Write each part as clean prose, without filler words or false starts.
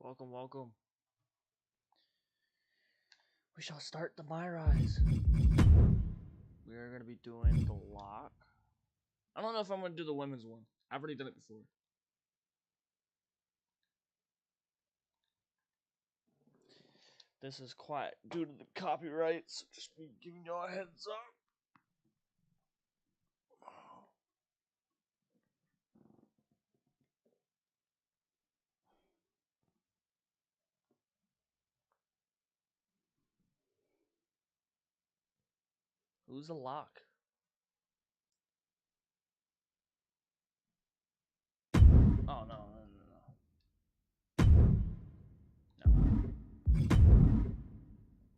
Welcome, welcome. We shall start the MYRISE. We are going to be doing the lock. I don't know if I'm going to do the women's one. I've already done it before. This is quiet due to the copyrights. Just be giving y'all a heads up. Who's a lock? Oh no.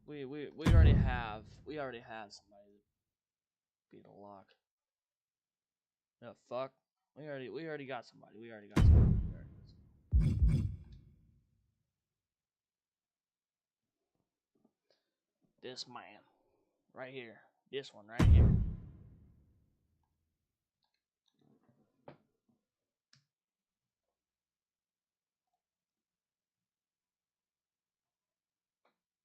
We already have somebody beat a lock. No fuck. We already got somebody. This man. Right here. This one right here.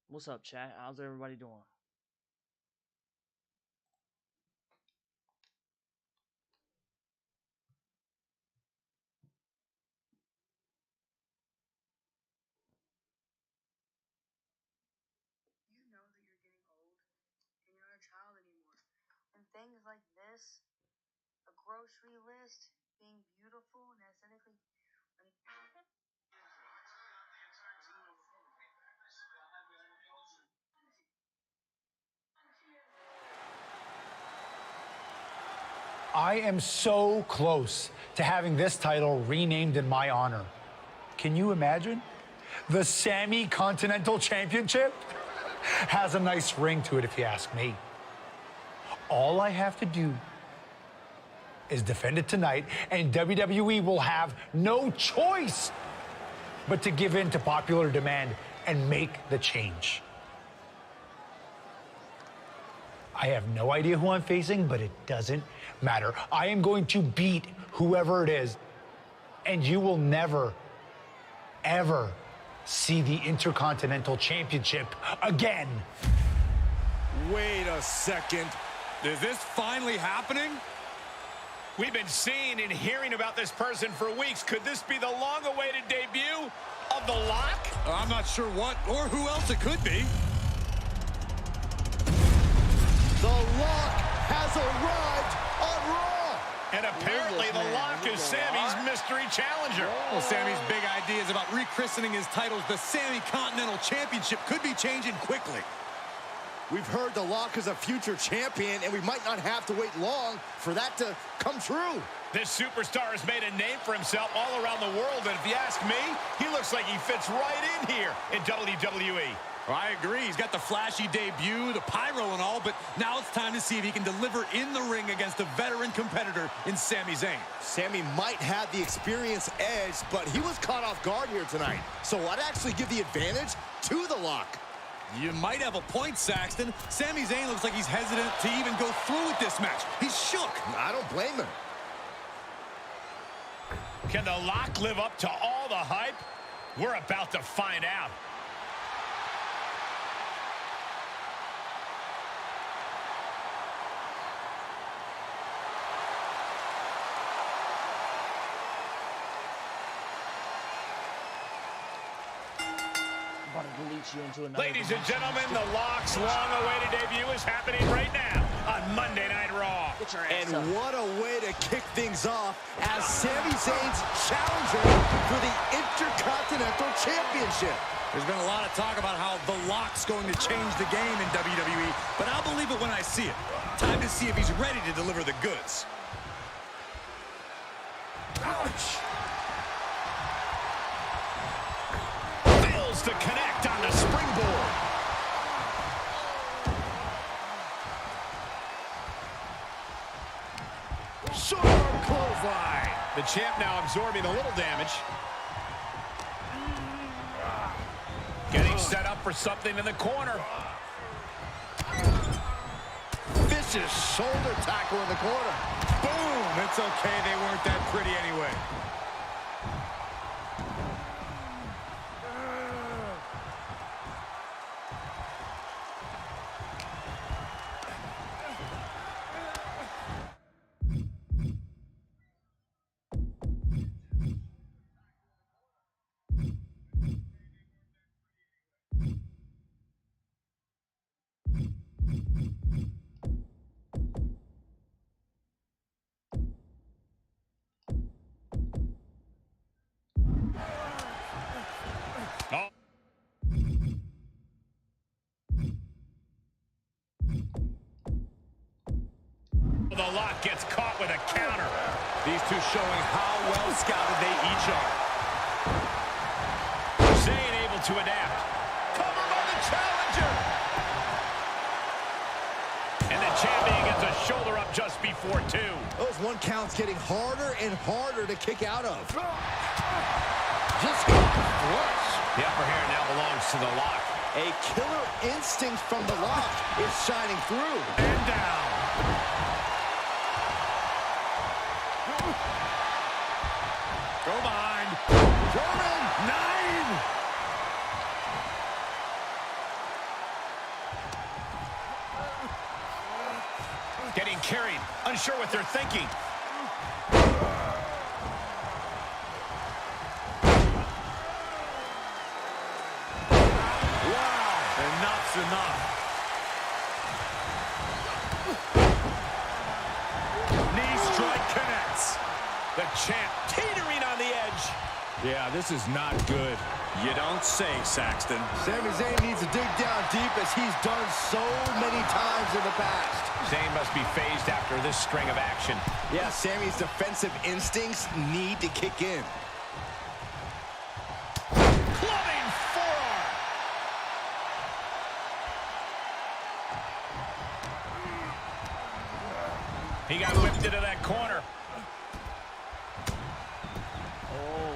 What's up, chat? How's everybody doing? You know that you're getting old and you're not a child anymore. And things like this, a grocery list, being beautiful and aesthetically. I am so close to having this title renamed in my honor. Can you imagine? The Sammy Continental Championship has a nice ring to it, if you ask me. All I have to do is defend it tonight, and WWE will have no choice but to give in to popular demand and make the change. I have no idea who I'm facing, but it doesn't matter. I am going to beat whoever it is, and you will never, ever see the Intercontinental Championship again. Wait a second. Is this finally happening? We've been seeing and hearing about this person for weeks. Could this be the long-awaited debut of the Lock? I'm not sure what or who else it could be. The Lock has arrived on Raw. And apparently the Lock is Sammy's mystery challenger. Well, Sammy's big ideas about rechristening his titles the Sammy Continental Championship could be changing quickly. We've heard the Lock is a future champion, and we might not have to wait long for that to come true. This superstar has made a name for himself all around the world, and if you ask me, he looks like he fits right in here in WWE. I agree. He's got the flashy debut, the pyro and all, but now it's time to see if he can deliver in the ring against a veteran competitor in Sami Zayn. Sami might have the experience edge, but he was caught off guard here tonight. So I'd actually give the advantage to the Lock. You might have a point, Saxton. Sami Zayn looks like he's hesitant to even go through with this match. He's shook. I don't blame him. Can the Lock live up to all the hype? We're about to find out. Ladies and gentlemen, the Lock's long-awaited debut is happening right now on Monday Night Raw. And what a way to kick things off as Sami Zayn's challenger for the Intercontinental Championship. There's been a lot of talk about how the Lock's going to change the game in WWE, but I'll believe it when I see it. Time to see if he's ready to deliver the goods. Ouch! To connect on the springboard. Short clothesline. The champ now absorbing a little damage. Getting set up for something in the corner. Vicious shoulder tackle in the corner. Boom! It's okay, they weren't that pretty anyway. the lock gets caught with a counter. These two showing how well scouted they each are. Zayn able to adapt. Cover by the challenger. And the champion gets a shoulder up just before 2. Those 1 counts getting harder and harder to kick out of. Just flush. The upper hand now belongs to the lock. A killer instinct from the lock is shining through. And down. Go behind. German 9. Getting carried. Unsure what they're thinking. Enough's enough. Knee strike connects. The champ teetering on the edge. Yeah, this is not good. You don't say, Saxton. Sami Zayn needs to dig down deep as he's done so many times in the past. Zayn must be phased after this string of action. Yeah, Sami's defensive instincts need to kick in. Clubbing forearm. He got whipped into that corner. Oh.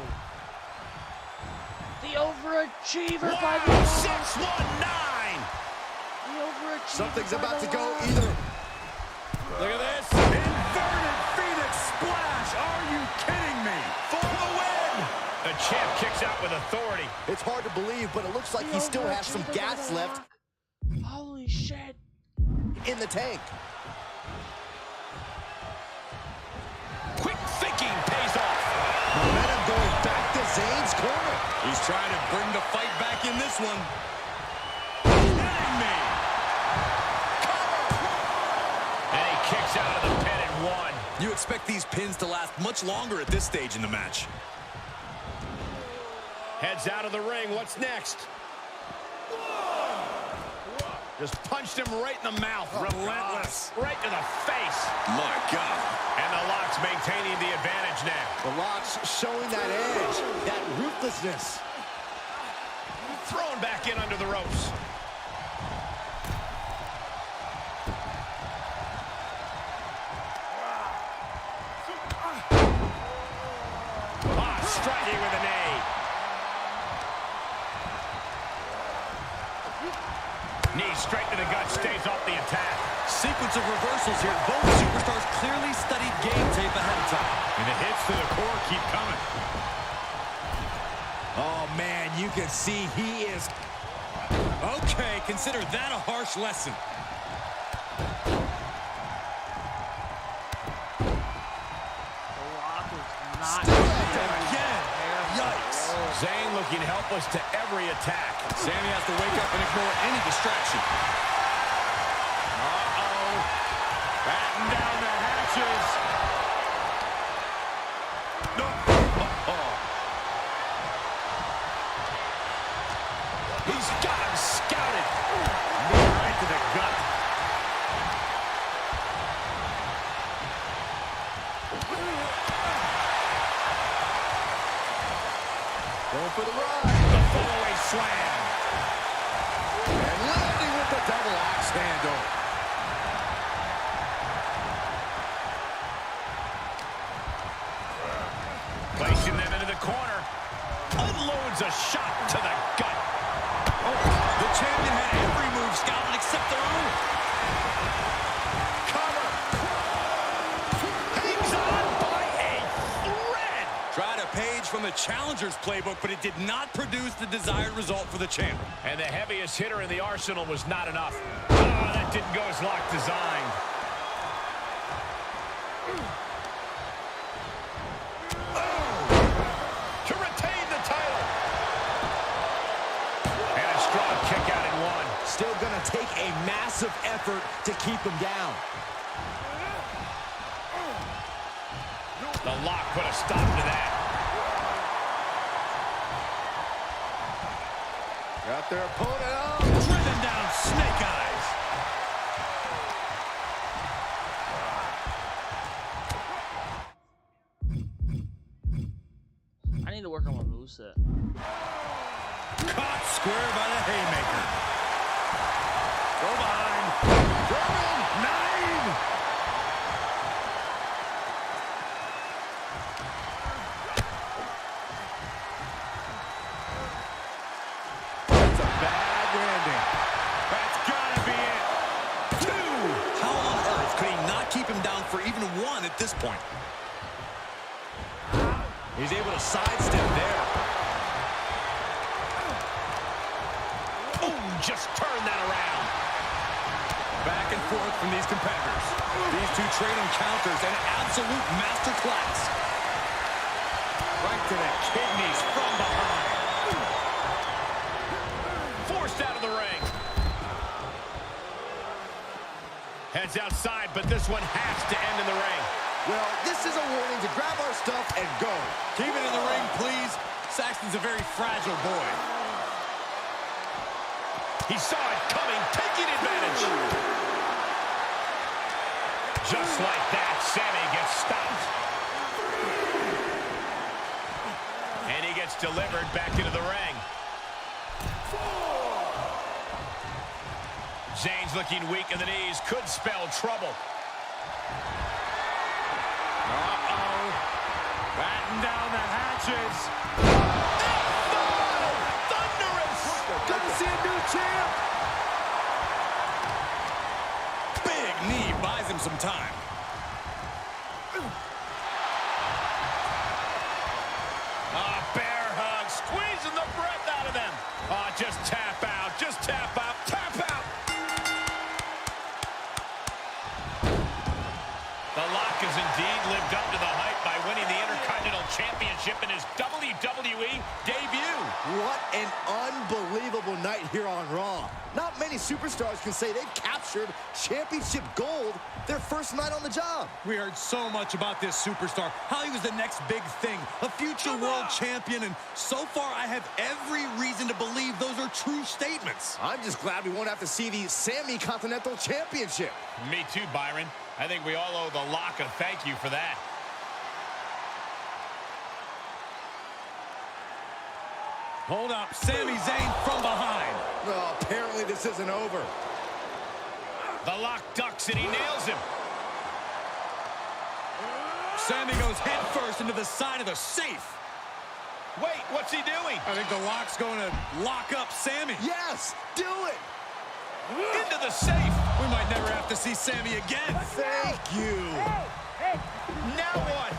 The overachiever Wow, by the Lock. 619. The overachiever. Something's by about the to go Lock. either. Look at this. Inverted Phoenix splash. Are you kidding me? For the win. The champ kicks out with authority. It's hard to believe, but it looks like The he still has some overachiever by gas the left Lock. Holy shit. in the tank. Quick thinking pays off. Momentum going back to Zayn's corner. He's trying to bring the fight back in this one. Kidding me. And he kicks out of the pin and 1. You expect these pins to last much longer at this stage in the match. Heads out of the ring. What's next? Just punched him right in the mouth. Relentless. Right to the face. My God. And the Lock's maintaining the advantage now. The Lock's showing that edge, that ruthlessness. Thrown back in under the ropes. Striking with a knee. Knee straight to the gut, stays off the attack. Sequence of reversals here. Both superstars clearly studied game tape ahead of time. And the hits to the core keep coming. Oh, man, you can see he is... Okay, consider that a harsh lesson. The Lock is not Again. Yikes. Zayn looking helpless to every attack. Sami has to wake up and ignore any distraction. Uh-oh. Batten down the hatches. No. He's got him scouted. Knee right to the gut. Going for the ride. The fallaway slam. And landing with the double axe handle. Placing them into the corner. Unloads a shot to the gut. Oh, the champion had every move scouted except their own. Cover. Hangs on by a thread. Tried a page from the challenger's playbook, but it did not produce the desired result for the champ. And the heaviest hitter in the arsenal was not enough. Oh, that didn't go as Lock designed. To retain the title. And a strong kick out in 1. Still going to take a massive effort to keep him down. The Lock put a stop to that. Got their opponent up. Driven down Snake Eyes. to work on my moveset. Caught square by the haymaker. Go behind. German 9. That's a bad landing. That's gotta be it. 2. How on earth could he not keep him down for even 1 at this point? He's able to sidestep there. Oh, just turn that around. Back and forth from these competitors. These two trading counters, an absolute masterclass. Right to the kidneys from behind. Forced out of the ring. Heads outside, but this one has to end in the ring. Well, this is a warning to grab our stuff and go. Keep it in the ring, please. Saxton's a very fragile boy. He saw it coming, taking advantage. Just like that, Sammy gets stopped. And he gets delivered back into the ring. Zayn's looking weak in the knees. Could spell trouble. Uh-oh. Batten down the hatches. Thunderous! Gonna see a new champ! Big knee buys him some time. Bear hug, squeezing the breath out of them. Just tap out, just tap out, tap out. The Lock has indeed lived up to the hype by winning the Intercontinental Championship in his WWE debut. What an unbelievable night here on Raw. Not many superstars can say they've captured championship gold their first night on the job. We heard so much about this superstar, how he was the next big thing, a future world champion, and so far I have every reason to believe those are true statements. I'm just glad we won't have to see the Sammy Continental Championship. Me too, Byron. I think we all owe the Lock a thank you for that. Hold up, Sami Zayn from behind. Oh, apparently this isn't over. The Lock ducks and he nails him. Sami goes head first into the side of the safe. Wait, what's he doing? I think the Lock's going to lock up Sami. Yes, do it. Into the safe. We might never have to see Sami again. Thank you. Hey! Now what?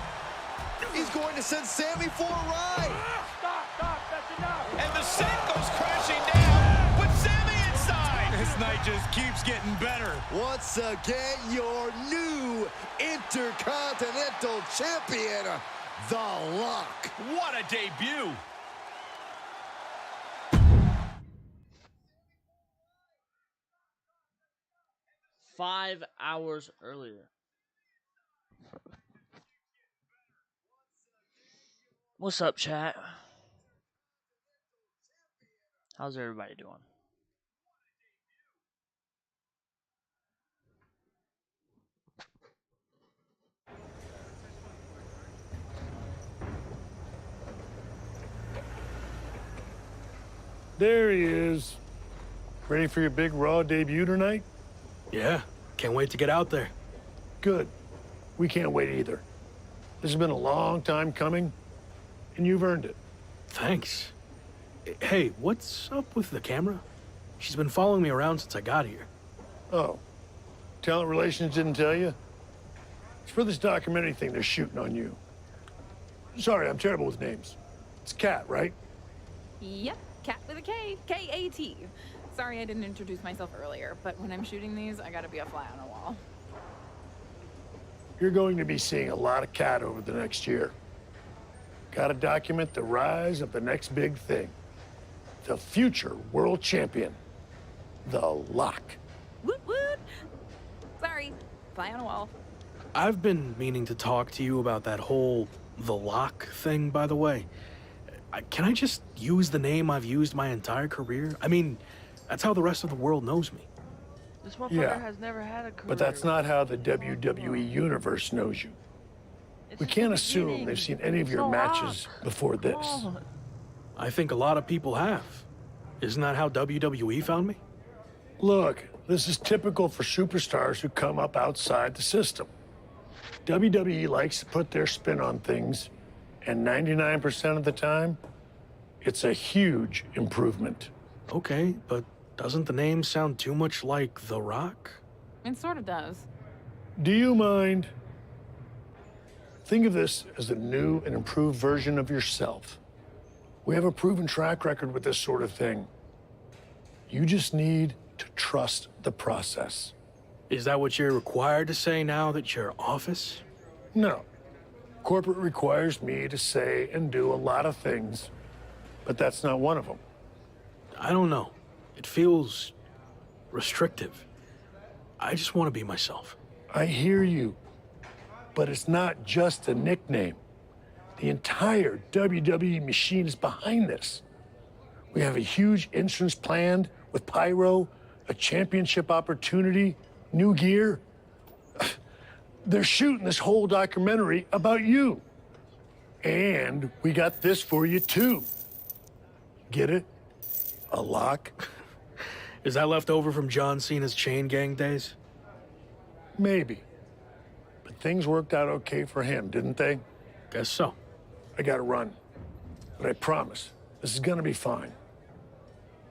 He's going to send Sammy for a ride. Stop, that's enough! And the safe goes crashing down with Sami inside. This night just keeps getting better. Once again, your new Intercontinental Champion, The Lock. What a debut. Five hours earlier. What's up, chat? How's everybody doing? There he is. Ready for your big Raw debut tonight? Yeah, can't wait to get out there. Good. We can't wait either. This has been a long time coming, and you've earned it. Thanks. Hey, what's up with the camera? She's been following me around since I got here. Oh, talent relations didn't tell you? It's for this documentary thing they're shooting on you. Sorry, I'm terrible with names. It's Kat, right? Yep, Kat with a K, K-A-T. Sorry I didn't introduce myself earlier, but when I'm shooting these, I gotta be a fly on the wall. You're going to be seeing a lot of Kat over the next year. Gotta document the rise of the next big thing. The future world champion, The Lock. Woot woot! Sorry, fly on a wall. I've been meaning to talk to you about that whole The Lock thing, by the way. Can I just use the name I've used my entire career? I mean, that's how the rest of the world knows me. This motherfucker Yeah, has never had a career. but that's not how the WWE Universe knows you. We can't assume they've seen any of your matches before this. I think a lot of people have. Isn't that how WWE found me? Look, this is typical for superstars who come up outside the system. WWE likes to put their spin on things, and 99% of the time, it's a huge improvement. Okay, but doesn't the name sound too much like The Rock? It sort of does. Do you mind? Think of this as a new and improved version of yourself. We have a proven track record with this sort of thing. You just need to trust the process. Is that what you're required to say now that you're office? No. Corporate requires me to say and do a lot of things, but that's not one of them. I don't know. It feels restrictive. I just want to be myself. I hear you, but it's not just a nickname. The entire WWE machine is behind this. We have a huge entrance planned with pyro, a championship opportunity, new gear. They're shooting this whole documentary about you. And we got this for you too. Get it? A lock? Is that left over from John Cena's chain gang days? Maybe. But things worked out okay for him, didn't they? Guess so. I gotta run. But I promise, this is gonna be fine.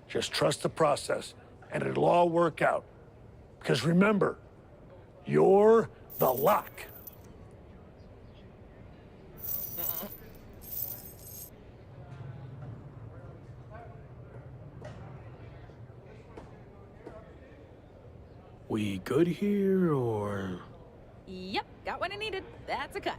Just trust the process, and it'll all work out. Because remember, you're the lock. We good here, or...? Yep, got what I needed. That's a cut.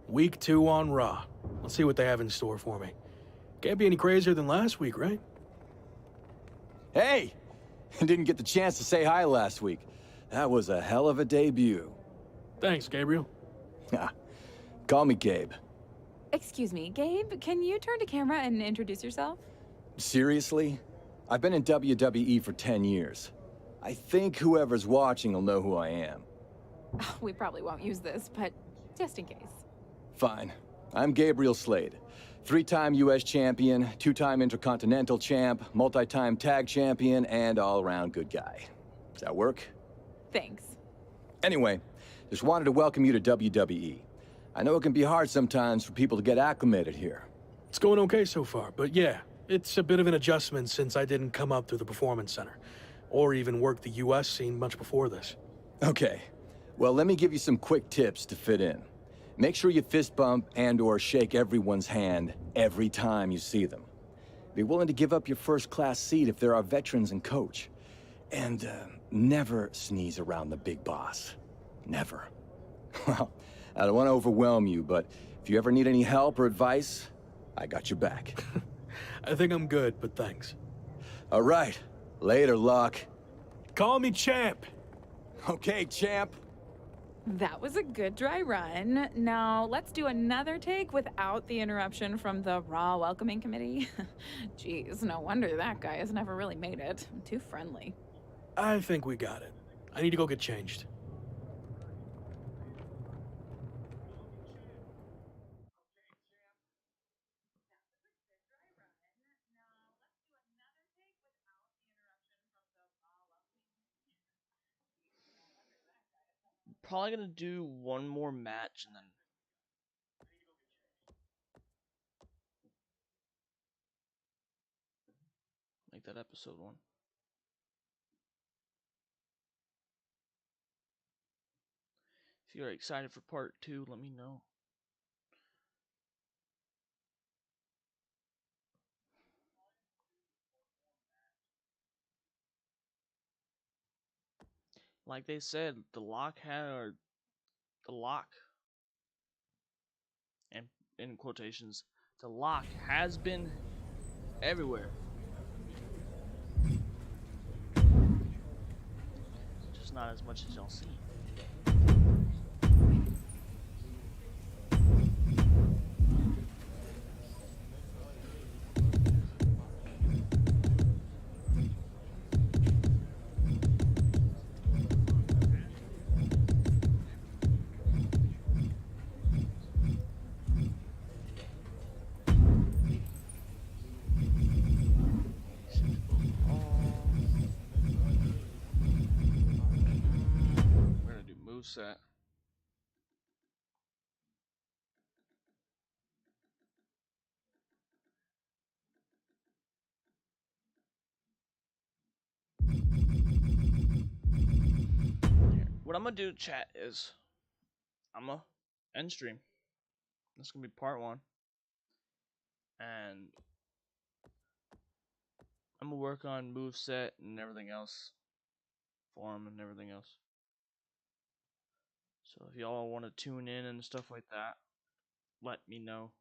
Week 2 on Raw. Let's see what they have in store for me. Can't be any crazier than last week, right? Hey! Didn't get the chance to say hi last week. That was a hell of a debut. Thanks, Gabriel. Call me Gabe. Excuse me, Gabe, can you turn to camera and introduce yourself? Seriously? I've been in WWE for 10 years. I think whoever's watching will know who I am. We probably won't use this, but just in case. Fine. I'm Gabriel Slade. 3-time U.S. champion, 2-time Intercontinental champ, multi-time tag champion, and all-around good guy. Does that work? Thanks. Anyway, just wanted to welcome you to WWE. I know it can be hard sometimes for people to get acclimated here. It's going okay so far, but yeah, it's a bit of an adjustment since I didn't come up through the Performance Center, or even work the U.S. scene much before this. Okay. Well, let me give you some quick tips to fit in. Make sure you fist bump and/or shake everyone's hand every time you see them. Be willing to give up your first-class seat if there are veterans and coach. And never sneeze around the big boss. Never. Well, I don't want to overwhelm you, but if you ever need any help or advice, I got your back. I think I'm good, but thanks. All right. Later, Luck. Call me Champ. Okay, champ. That was a good dry run. Now, let's do another take without the interruption from the Raw welcoming committee. Jeez, no wonder that guy has never really made it. Too friendly. I think we got it. I need to go get changed. Probably gonna do one more match and then make that episode 1. If you're excited for part 2, let me know. Like they said, the lock, and in quotations, the lock has been everywhere. Just not as much as y'all see. We're gonna do moveset. What I'm gonna do, chat, is I'm gonna end stream. This is gonna be part 1, and I'm gonna work on moveset and everything else, form and everything else. So if y'all want to tune in and stuff like that, let me know.